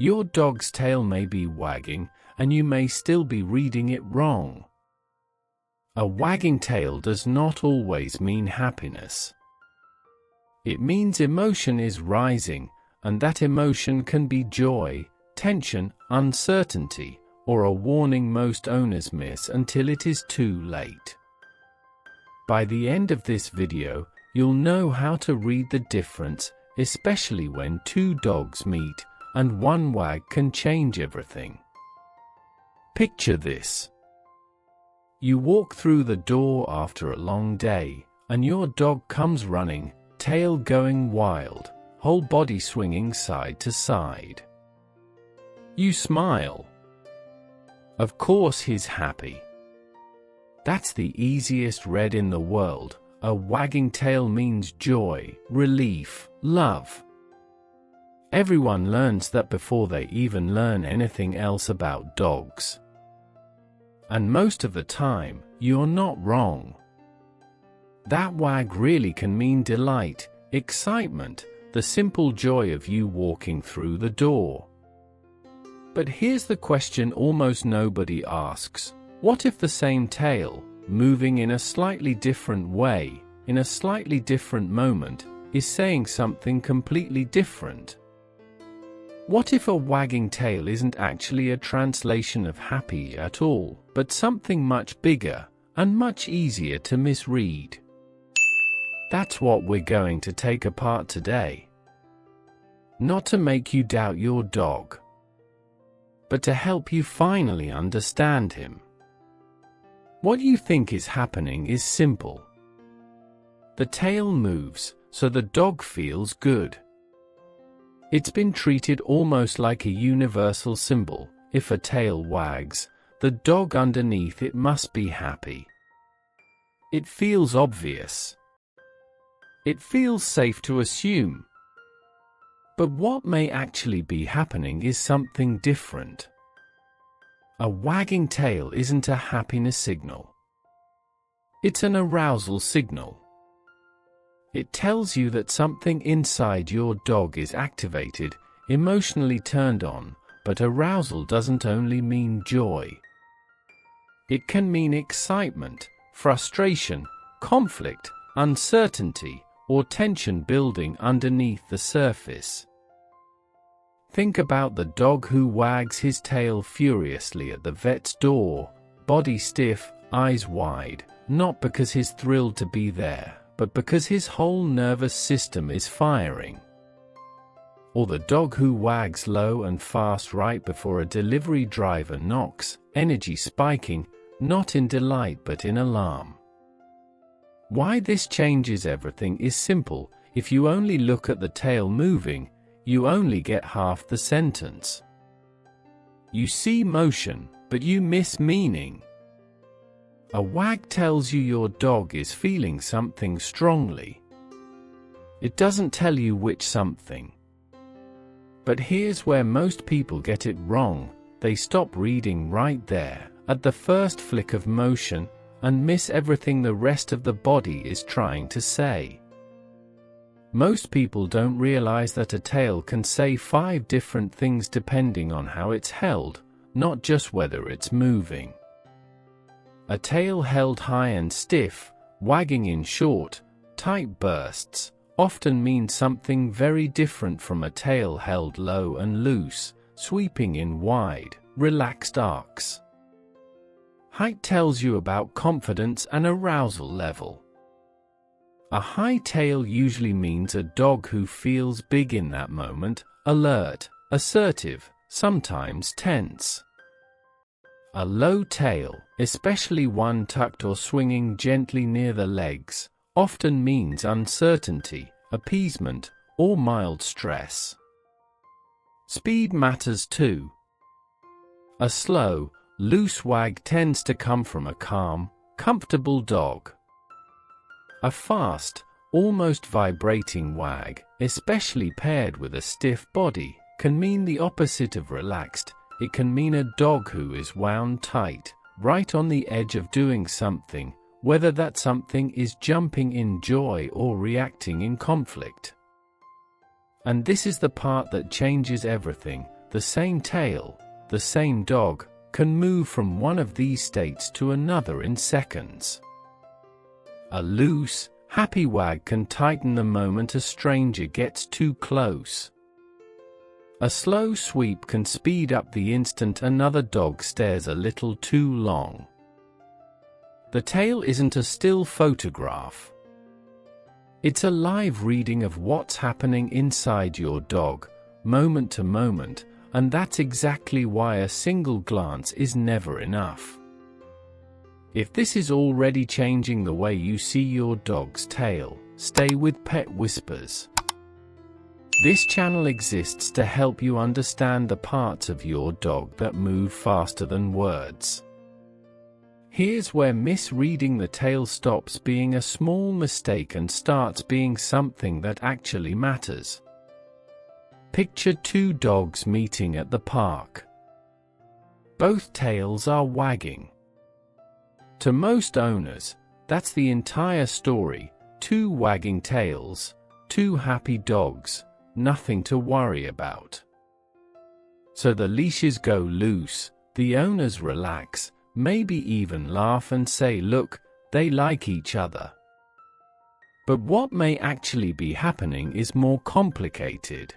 Your dog's tail may be wagging, and you may still be reading it wrong. A wagging tail does not always mean happiness. It means emotion is rising, and that emotion can be joy, tension, uncertainty, or a warning most owners miss until it is too late. By the end of this video, you'll know how to read the difference, especially when two dogs meet, and one wag can change everything. Picture this. You walk through the door after a long day, and your dog comes running, tail going wild, whole body swinging side to side. You smile. Of course he's happy. That's the easiest read in the world. A wagging tail means joy, relief, love. Everyone learns that before they even learn anything else about dogs. And most of the time, you're not wrong. That wag really can mean delight, excitement, the simple joy of you walking through the door. But here's the question almost nobody asks. What if the same tail, moving in a slightly different way, in a slightly different moment, is saying something completely different? What if a wagging tail isn't actually a translation of happy at all, but something much bigger, and much easier to misread? That's what we're going to take apart today. Not to make you doubt your dog, but to help you finally understand him. What you think is happening is simple. The tail moves, so the dog feels good. It's been treated almost like a universal symbol. If a tail wags, the dog underneath it must be happy. It feels obvious. It feels safe to assume. But what may actually be happening is something different. A wagging tail isn't a happiness signal. It's an arousal signal. It tells you that something inside your dog is activated, emotionally turned on, but arousal doesn't only mean joy. It can mean excitement, frustration, conflict, uncertainty, or tension building underneath the surface. Think about the dog who wags his tail furiously at the vet's door, body stiff, eyes wide, not because he's thrilled to be there, but because his whole nervous system is firing. Or the dog who wags low and fast right before a delivery driver knocks, energy spiking, not in delight but in alarm. Why this changes everything is simple. If you only look at the tail moving, you only get half the sentence. You see motion, but you miss meaning. A wag tells you your dog is feeling something strongly. It doesn't tell you which something. But here's where most people get it wrong. They stop reading right there, at the first flick of motion, and miss everything the rest of the body is trying to say. Most people don't realize that a tail can say 5 different things depending on how it's held, not just whether it's moving. A tail held high and stiff, wagging in short, tight bursts, often means something very different from a tail held low and loose, sweeping in wide, relaxed arcs. Height tells you about confidence and arousal level. A high tail usually means a dog who feels big in that moment, alert, assertive, sometimes tense. A low tail, especially one tucked or swinging gently near the legs, often means uncertainty, appeasement, or mild stress. Speed matters too. A slow, loose wag tends to come from a calm, comfortable dog. A fast, almost vibrating wag, especially paired with a stiff body, can mean the opposite of relaxed. It can mean a dog who is wound tight, right on the edge of doing something, whether that something is jumping in joy or reacting in conflict. And this is the part that changes everything. the same tail, the same dog, can move from one of these states to another in seconds. A loose, happy wag can tighten the moment a stranger gets too close. A slow sweep can speed up the instant another dog stares a little too long. The tail isn't a still photograph. It's a live reading of what's happening inside your dog, moment to moment, and that's exactly why a single glance is never enough. If this is already changing the way you see your dog's tail, stay with Pet Whispers. This channel exists to help you understand the parts of your dog that move faster than words. Here's where misreading the tail stops being a small mistake and starts being something that actually matters. Picture two dogs meeting at the park. Both tails are wagging. To most owners, that's the entire story: two wagging tails, two happy dogs, nothing to worry about. So the leashes go loose, the owners relax, maybe even laugh and say, look, they like each other. But what may actually be happening is more complicated.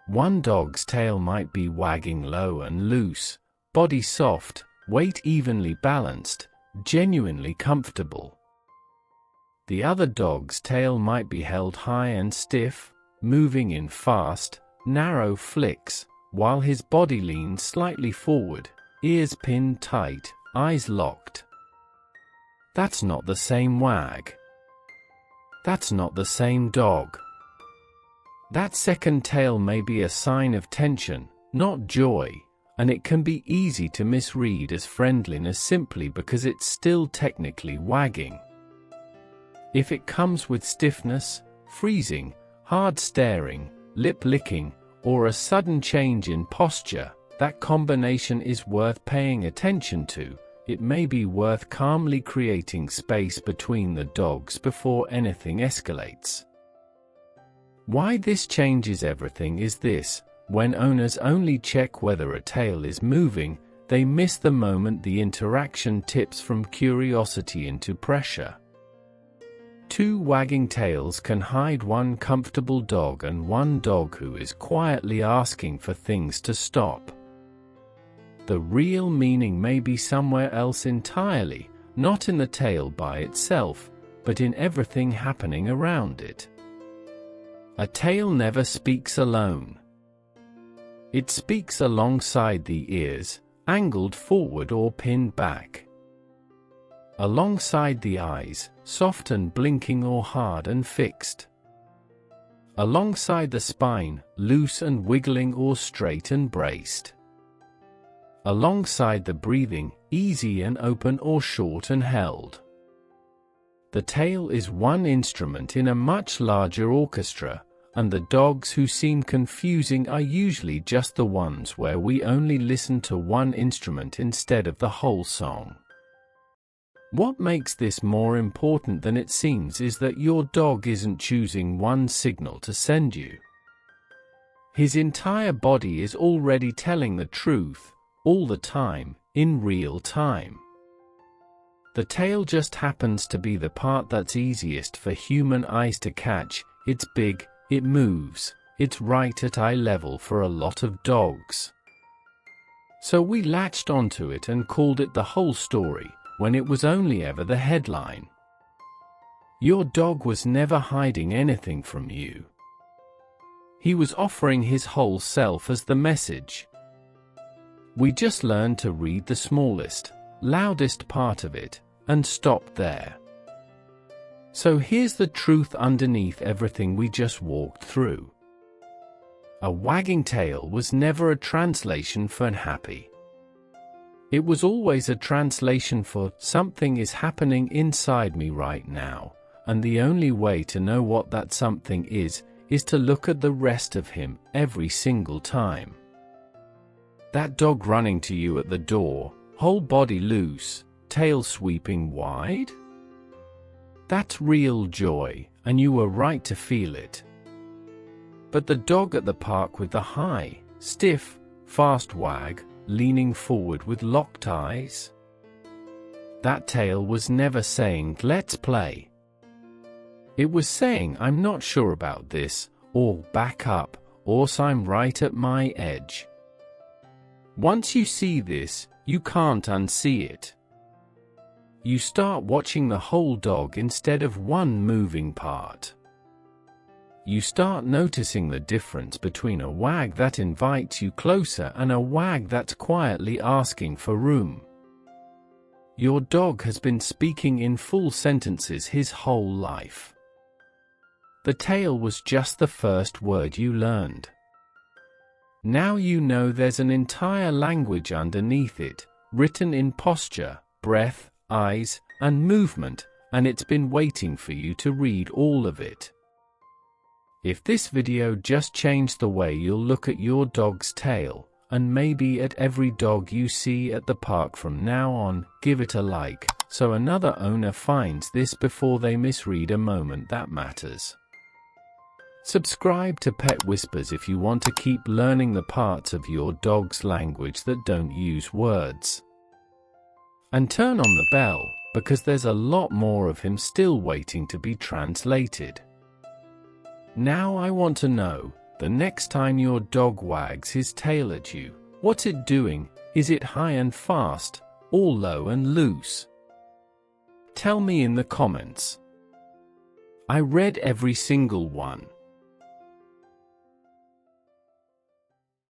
One dog's tail might be wagging low and loose, body soft, weight evenly balanced, genuinely comfortable. The other dog's tail might be held high and stiff, moving in fast, narrow flicks, while his body leans slightly forward, ears pinned tight, eyes locked. That's not the same wag. That's not the same dog. That second tail may be a sign of tension, not joy, and it can be easy to misread as friendliness simply because it's still technically wagging. If it comes with stiffness, freezing, hard staring, lip licking, or a sudden change in posture, that combination is worth paying attention to. It may be worth calmly creating space between the dogs before anything escalates. Why this changes everything is this: when owners only check whether a tail is moving, they miss the moment the interaction tips from curiosity into pressure. Two wagging tails can hide one comfortable dog and one dog who is quietly asking for things to stop. The real meaning may be somewhere else entirely, not in the tail by itself, but in everything happening around it. A tail never speaks alone. It speaks alongside the ears, angled forward or pinned back. Alongside the eyes, soft and blinking or hard and fixed. Alongside the spine, loose and wiggling or straight and braced. Alongside the breathing, easy and open or short and held. The tail is one instrument in a much larger orchestra, and the dogs who seem confusing are usually just the ones where we only listen to one instrument instead of the whole song. What makes this more important than it seems is that your dog isn't choosing one signal to send you. His entire body is already telling the truth, all the time, in real time. The tail just happens to be the part that's easiest for human eyes to catch. It's big, it moves, it's right at eye level for a lot of dogs. So we latched onto it and called it the whole story, when it was only ever the headline. Your dog was never hiding anything from you. He was offering his whole self as the message. We just learned to read the smallest, loudest part of it, and stopped there. So here's the truth underneath everything we just walked through. A wagging tail was never a translation for happy. It was always a translation for something is happening inside me right now, and the only way to know what that something is to look at the rest of him every single time. That dog running to you at the door, whole body loose, tail sweeping wide? That's real joy, and you were right to feel it. But the dog at the park with the high, stiff, fast wag, leaning forward with locked eyes? That tail was never saying, "Let's play." It was saying, "I'm not sure about this," or "Back up," or "I'm right at my edge." Once you see this, you can't unsee it. You start watching the whole dog instead of one moving part. You start noticing the difference between a wag that invites you closer and a wag that's quietly asking for room. Your dog has been speaking in full sentences his whole life. The tail was just the first word you learned. Now you know there's an entire language underneath it, written in posture, breath, eyes, and movement, and it's been waiting for you to read all of it. If this video just changed the way you'll look at your dog's tail, and maybe at every dog you see at the park from now on, give it a like, so another owner finds this before they misread a moment that matters. Subscribe to Pet Whispers if you want to keep learning the parts of your dog's language that don't use words. And turn on the bell, because there's a lot more of him still waiting to be translated. Now I want to know, the next time your dog wags his tail at you, what's it doing? Is it high and fast, or low and loose? Tell me in the comments. I read every single one.